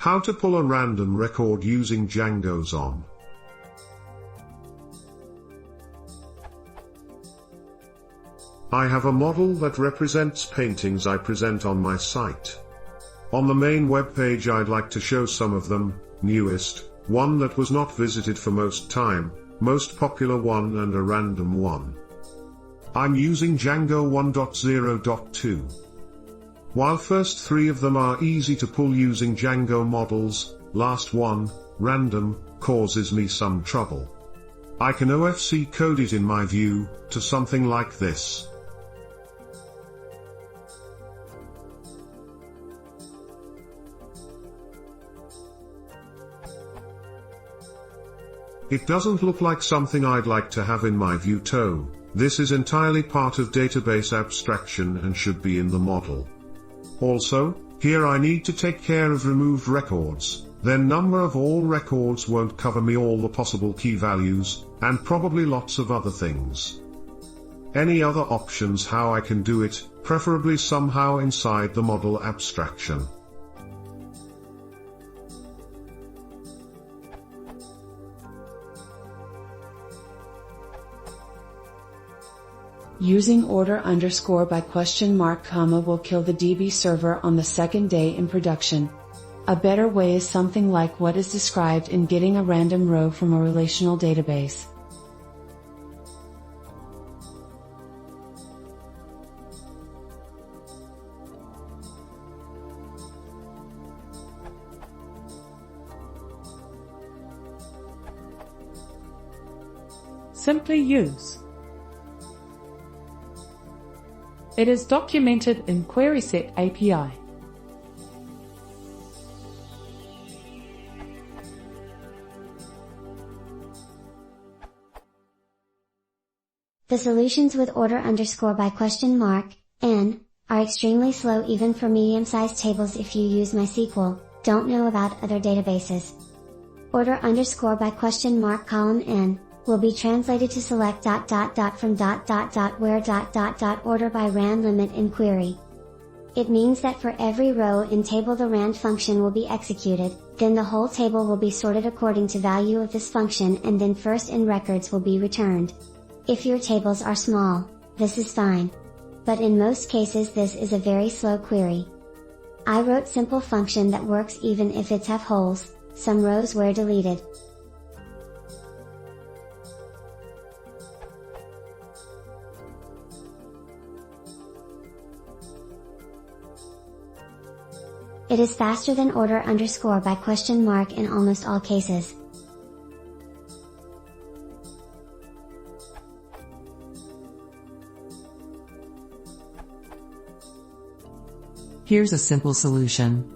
How to pull a random record using Django's ORM. I have a model that represents paintings I present on my site. On the main web page I'd like to show some of them, newest, one that was not visited for most time, most popular one and a random one. I'm using Django 1.0.2. While first three of them are easy to pull using Django models, last one, random, causes me some trouble. I can OFC code it in my view, to something like this. It doesn't look like something I'd like to have in my view too. This is entirely part of database abstraction and should be in the model. Also, here I need to take care of removed records, then number of all records won't cover me all the possible key values, and probably lots of other things. Any other options how I can do it, preferably somehow inside the model abstraction. Using order underscore by question mark comma will kill the DB server on the second day in production. A better way is something like what is described in getting a random row from a relational database. Simply use. It is documented in QuerySet API. The solutions with order underscore by question mark, n, are extremely slow even for medium-sized tables if you use MySQL, don't know about other databases. Order underscore by question mark column n, will be translated to select ... from ... where ... order by rand limit in query. It means that for every row in table the rand function will be executed, then the whole table will be sorted according to value of this function and then first in records will be returned. If your tables are small, this is fine. But in most cases this is a very slow query. I wrote simple function that works even if it's have holes, some rows were deleted. It is faster than order underscore by question mark in almost all cases. Here's a simple solution.